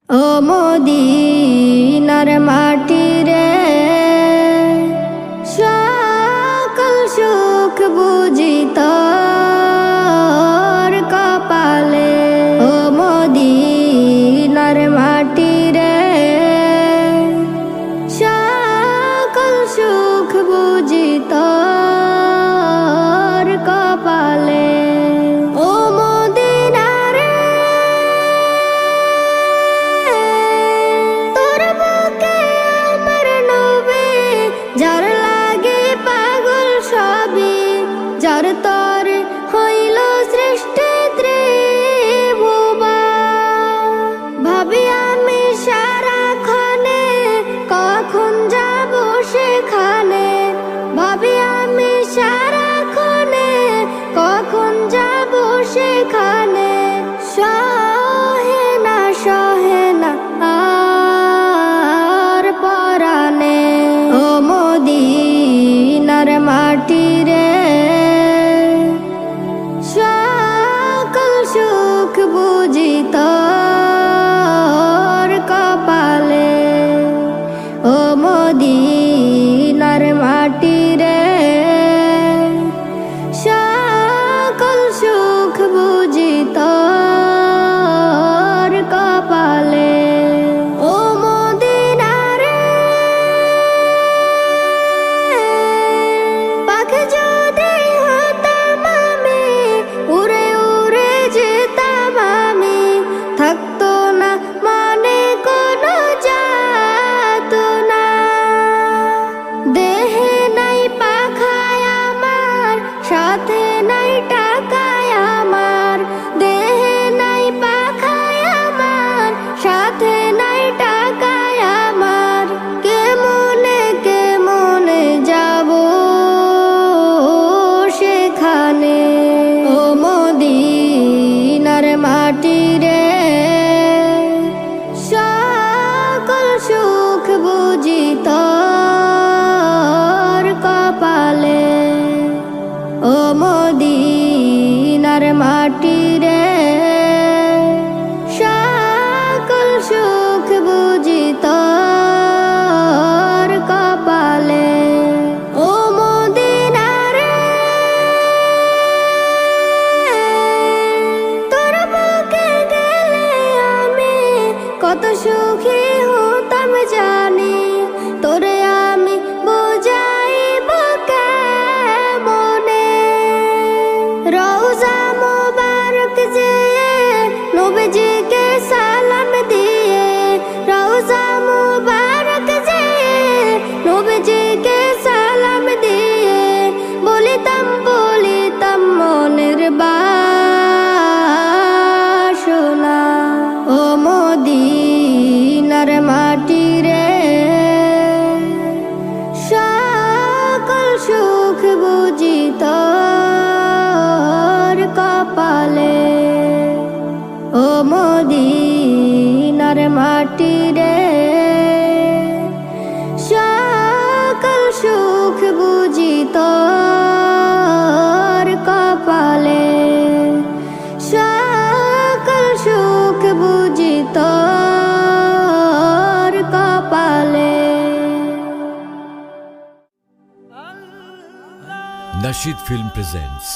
ও মদিনার মাটি রে, সকল সুখ বুঝি তোর কপালে। ও মদিনার মাটি রে, সকল সুখ বুঝি তোর কপালে। ও মদিনা রে, তোর বুকে আমার নবী, যার লাগে পাগল সবই, যার তর হইল সৃষ্টি ত্রিভুবন। ভাবি আমি সারাক্ষণে কখন যাব সেখানে, ভাবি আমি সারাক্ষণে কখন যাব সেখানে। সহে না আর পরাণে। ও মদিনার মাটি রে, সকল সুখ বুঝি তোর কপালে। ও মদিনার মাটি রে, সকল সুখ বুঝি তোর কপালে। ও মদিনা রে, পাখি যদি হতাম আমি, উড়ে উড়ে যেতাম আমি, থাকতো না মনে কোনো যাতনা। দেহে নাই পাখায় আমার, সাথে নাই টাকায় আমার, দেহে নাই পাখায় আমার, সাথে নাই টাকায় আমার। কেমনে যাব সেখানে। ও মদিনার মাটি রে, সকল সুখ বুঝি তোর কপালে। ও মদিনার মাটি রে, সকল সুখ বুঝি তোর কপালে। ও মদিনা রে, তোর বুকে গেলে আমি কত সুখী হতাম জানি, তোরে আমি বুঝাইব কেমনে। রওজা মুবারক যেয়ে নবীজিকে সালাম দিয়ে, রওজা মুবারক যেয়ে নবীজিকে সালাম দিয়ে, বলিতাম মনের বাসনা। ও মদিনার মাটি রে, সকল সুখ বুঝি তোর কপালে। ও মদিনার মাটি রে, সকল সুখ বুঝি তোর কপালে। সকল সুখ বুঝি তোর কপালে। Nasheed Film presents